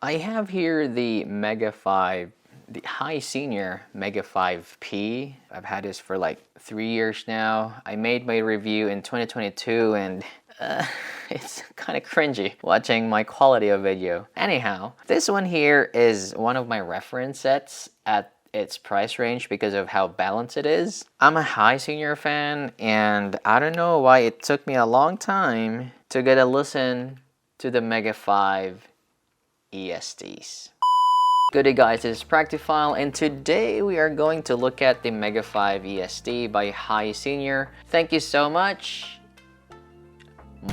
I have here the Mega5, the Hisenior Mega5P. I've had this for like 3 years now. I made my review in 2022 and it's kind of cringy watching my quality of video. Anyhow, this one here is one of my reference sets at its price range because of how balanced it is. I'm a Hisenior fan and I don't know why it took me a long time to get a listen to the Mega5 ESTs. Good day guys, this is Practiphile and today we are going to look at the Mega5 EST by Hisenior. Thank you so much,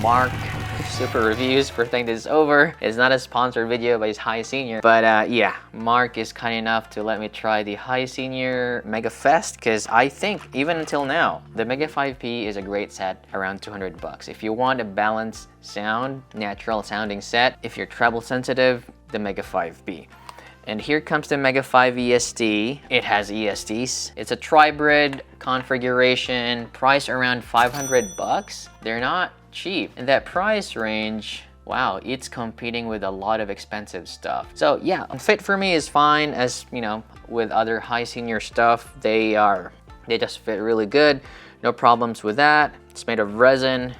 Mark Super Reviews, for thinking this over. It's not a sponsored video by Hisenior, but yeah, Mark is kind enough to let me try the Hisenior Mega Fest because I think even until now the Mega5P is a great set, around 200 bucks. If you want a balanced sound, natural sounding set, if you're treble sensitive, the Mega5P. And here comes the Mega5 EST. It has ESTs. It's a tribrid configuration, price around 500 bucks. They're not cheap. In that price range, wow, it's competing with a lot of expensive stuff. So yeah, fit for me is fine, as you know, with other Hisenior stuff, they just fit really good. No problems with that. It's made of resin.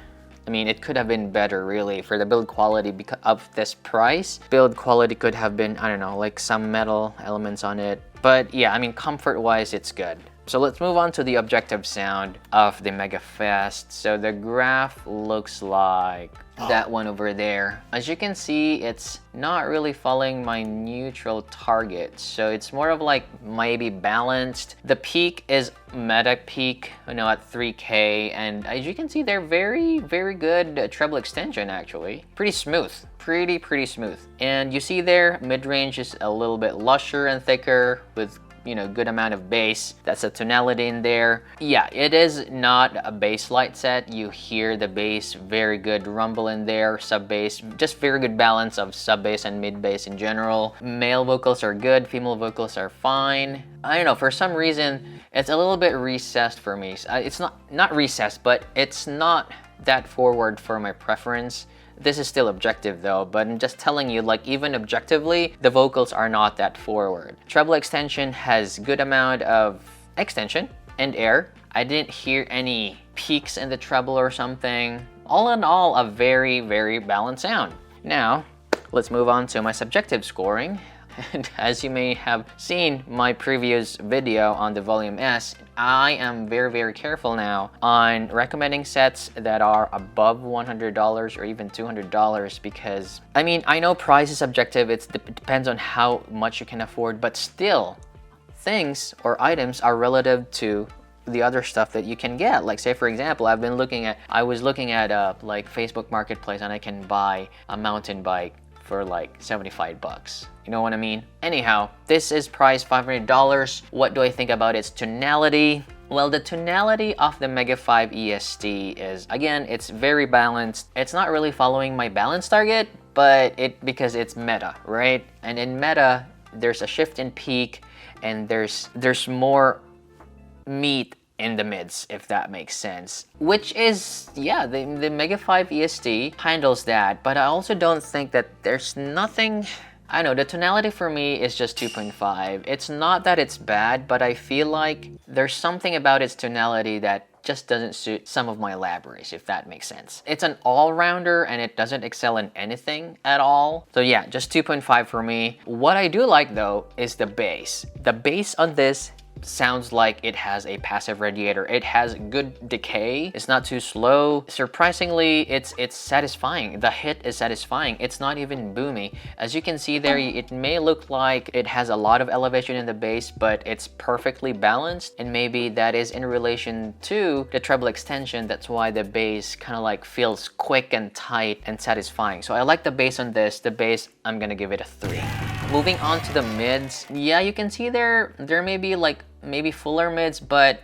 I mean, it could have been better really for the build quality because of this price. Build quality could have been, I don't know, like some metal elements on it. But yeah, I mean, comfort-wise, it's good. So let's move on to the objective sound of the Mega Fest. So the graph looks like that one over there. As you can see, it's not really following my neutral target. So it's more of like maybe balanced. The peak is meta peak, you know, at 3K. And as you can see, they're very, very good treble extension actually. Pretty smooth. Pretty smooth. And you see there, mid-range is a little bit lusher and thicker with, you know, good amount of bass. That's a tonality in there. Yeah, it is not a bass light set. You hear the bass, very good rumble in there, sub bass, just very good balance of sub bass and mid bass in general. Male vocals are good, female vocals are fine. I don't know, for some reason, it's a little bit recessed for me. It's not recessed, but it's not that forward for my preference. This is still objective though, but I'm just telling you, like, even objectively, the vocals are not that forward. Treble extension has good amount of extension and air. I didn't hear any peaks in the treble or something. All in all, a very, very balanced sound. Now, let's move on to my subjective scoring. And as you may have seen my previous video on the Volume S, I am very, very careful now on recommending sets that are above $100 or even $200 because, I mean, I know price is subjective, it depends on how much you can afford, but still, things or items are relative to the other stuff that you can get. Like say for example, I was looking at like Facebook Marketplace and I can buy a mountain bike for like 75 bucks. You know what I mean? Anyhow, this is priced $500. What do I think about its tonality? Well, the tonality of the Mega5 EST is, again, it's very balanced. It's not really following my balance target, but because it's meta, right? And in meta, there's a shift in peak and there's more meat in the mids, if that makes sense. Which is, yeah, the Mega5 EST handles that, but I also don't think that there's nothing, I don't know, the tonality for me is just 2.5. It's not that it's bad, but I feel like there's something about its tonality that just doesn't suit some of my libraries, if that makes sense. It's an all-rounder and it doesn't excel in anything at all. So yeah, just 2.5 for me. What I do like though is the bass. The bass on this sounds like it has a passive radiator. It has good decay. It's not too slow. Surprisingly, it's satisfying. The hit is satisfying. It's not even boomy. As you can see there, it may look like it has a lot of elevation in the bass, but it's perfectly balanced, and maybe that is in relation to the treble extension. That's why the bass kind of like feels quick and tight and satisfying. So I like the bass on this. The bass, I'm gonna give it a 3. Moving on to the mids, yeah, you can see there may be like maybe fuller mids, but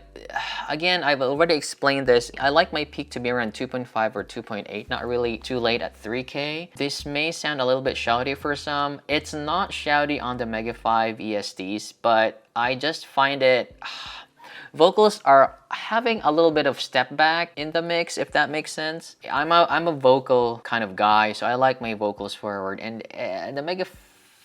again, I've already explained this. I like my peak to be around 2.5 or 2.8, not really too late at 3K. This may sound a little bit shouty for some. It's not shouty on the Mega5 ESTs, but I just find it, vocals are having a little bit of step back in the mix, if that makes sense. I'm a vocal kind of guy, so I like my vocals forward, and the Mega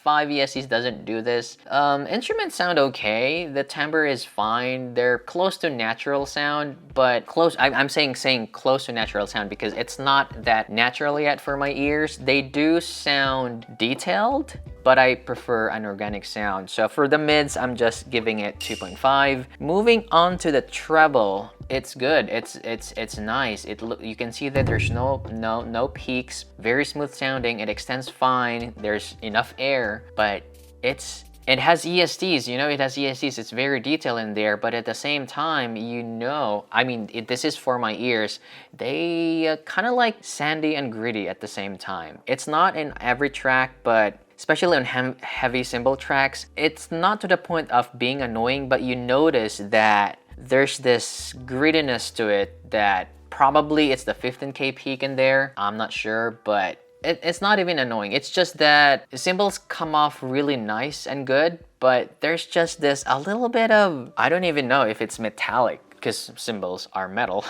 5 ESTs doesn't do this. Instruments sound okay. The timbre is fine. They're close to natural sound, but close. I'm saying close to natural sound because it's not that natural yet for my ears. They do sound detailed, but I prefer an organic sound. So for the mids, I'm just giving it 2.5. Moving on to the treble, it's good. It's nice. You can see that there's no peaks. Very smooth sounding. It extends fine. There's enough air, but it has ESTs, you know, it has ESTs. It's very detailed in there, but at the same time, you know, I mean, this is for my ears. They kind of like sandy and gritty at the same time. It's not in every track, but especially on heavy cymbal tracks, it's not to the point of being annoying, but you notice that there's this grittiness to it that probably it's the 15K peak in there. I'm not sure, but it's not even annoying. It's just that the cymbals come off really nice and good, but there's just this a little bit of, I don't even know if it's metallic because cymbals are metal.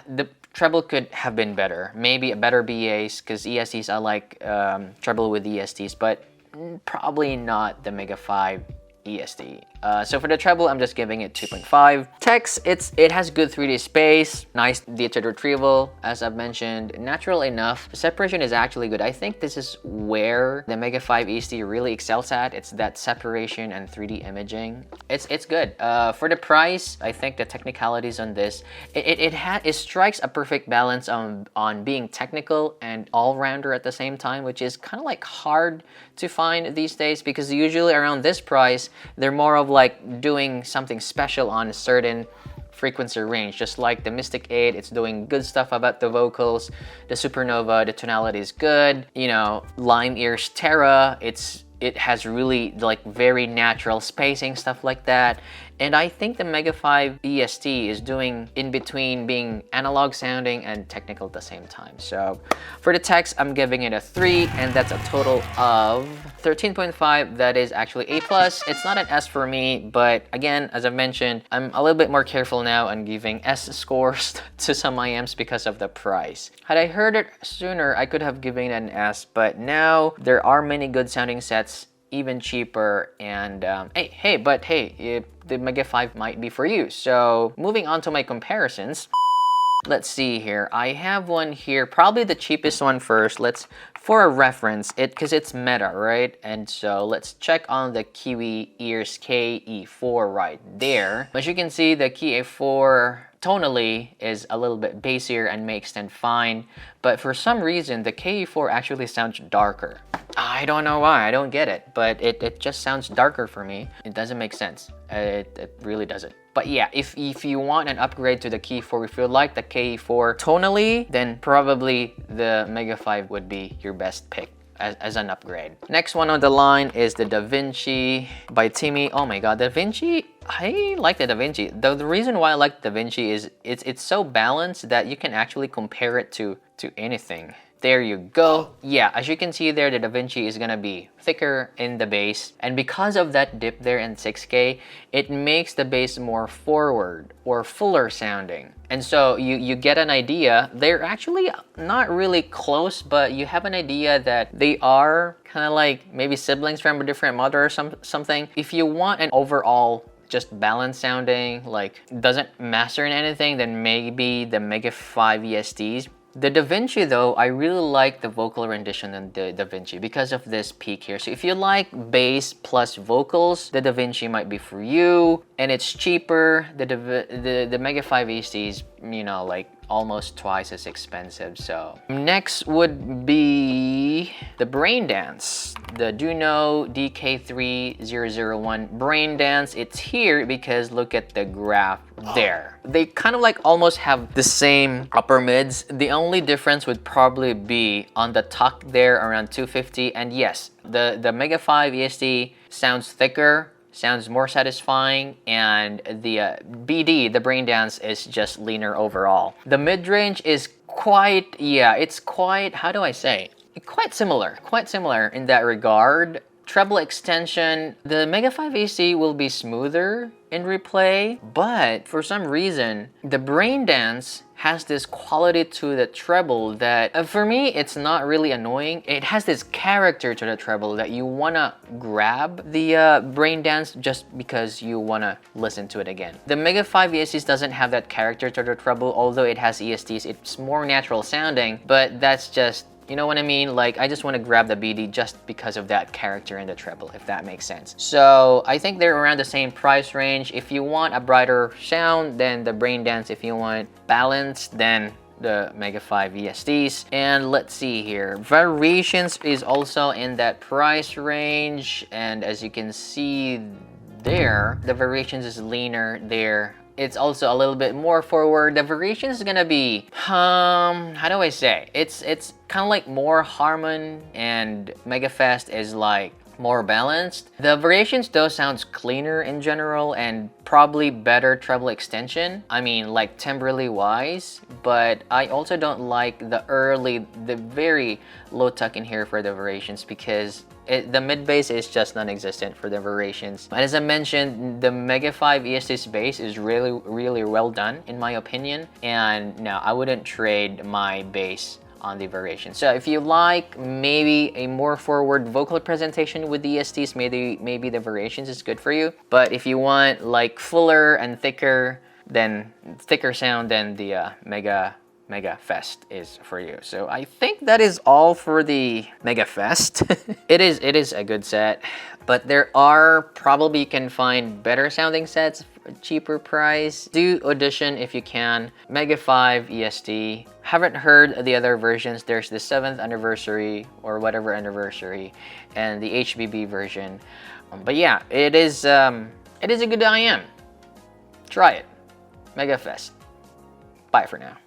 The treble could have been better. Maybe a better BAs because ESTs, I like treble with ESTs, but probably not the Mega5 EST. So for the treble, I'm just giving it 2.5. Text, it has good 3D space, nice detailed retrieval, as I've mentioned, natural enough. Separation is actually good. I think this is where the Mega5 EST really excels at. It's that separation and 3D imaging. It's good. For the price, I think the technicalities on this, it strikes a perfect balance on being technical and all-rounder at the same time, which is kind of like hard to find these days because usually around this price, they're more of like doing something special on a certain frequency range. Just like the Mystic 8, it's doing good stuff about the vocals. The Supernova, the tonality is good. You know, Lime Ears Terra, it has really like very natural spacing, stuff like that. And I think the Mega5 EST is doing in between being analog sounding and technical at the same time. So for the text, I'm giving it a 3, and that's a total of 13.5. That is actually A+. It's not an S for me, but again, as I mentioned, I'm a little bit more careful now on giving S scores to some IMs because of the price. Had I heard it sooner, I could have given it an S, but now there are many good sounding sets, even cheaper, and hey, the Mega5 might be for you. So moving on to my comparisons, let's see here. I have one here, probably the cheapest one first. For a reference, because it's meta, right? And so let's check on the Kiwi Ears KE4 right there. As you can see, the KE4 tonally is a little bit bassier and may extend fine, but for some reason the KE4 actually sounds darker. I don't know why, I don't get it, but it just sounds darker for me. It doesn't make sense. It really doesn't. But yeah, if you want an upgrade to the KE4, if you like the KE4 tonally, then probably the Mega5 would be your best pick as an upgrade. Next one on the line is the Da Vinci by Timmy. Oh my god, Da Vinci, I like the Da Vinci. The reason why I like Da Vinci is it's so balanced that you can actually compare it to anything. There you go. Yeah, as you can see there, the Da Vinci is gonna be thicker in the bass, and because of that dip there in 6K, it makes the bass more forward or fuller sounding. And so you get an idea. They're actually not really close, but you have an idea that they are kind of like maybe siblings from a different mother or something. If you want an overall just balanced sounding, like doesn't master in anything, then maybe the Mega5 ESTs. The Da Vinci though, I really like the vocal rendition in the Da Vinci because of this peak here. So if you like bass plus vocals, the Da Vinci might be for you. And it's cheaper. The Mega5 ESTs, you know, like almost twice as expensive. So next would be the Brain Dance, the Duno DK3001 Brain Dance. It's here because look at the graph there. They kind of like almost have the same upper mids. The only difference would probably be on the tuck there around 250. And yes, the Mega5 EST sounds thicker, sounds more satisfying, and the BD, the Brain Dance, is just leaner overall. The mid-range is quite, yeah, it's quite, how do I say? Quite similar in that regard. Treble extension, the Mega5 AC will be smoother in replay, but for some reason, the Brain Dance has this quality to the treble that for me it's not really annoying. It has this character to the treble that you wanna grab the brain dance just because you wanna listen to it again. The Mega 5 ESTs doesn't have that character to the treble, although it has ESTs. It's more natural sounding, but that's just, you know what I mean? Like, I just want to grab the BD just because of that character in the treble, if that makes sense. So I think they're around the same price range. If you want a brighter sound, then the brain dance. If you want balance, then the Mega 5 ESTs. And let's see here, variations is also in that price range, and as you can see there, the variations is leaner there. It's also a little bit more forward. The variation is gonna be, how do I say? It's kind of like more Harmon, and Megafest is like more balanced. The variations though sounds cleaner in general and probably better treble extension. I mean, like timbrally wise, but I also don't like the very low tuck in here for the variations because the mid bass is just non-existent for the variations. And as I mentioned, the Mega 5 EST's bass is really well done in my opinion. And no, I wouldn't trade my bass on the variation. So if you like maybe a more forward vocal presentation with the ESTs, maybe the variations is good for you. But if you want like fuller and thicker sound, then the Mega Fest is for you. So I think that is all for the Mega Fest. It is a good set, but there are probably you can find better sounding sets for a cheaper price. Do audition if you can. Mega 5 EST. Haven't heard the other versions. There's the 7th anniversary or whatever anniversary, and the HBB version. But yeah, it is a good IM. Try it. Mega Fest. Bye for now.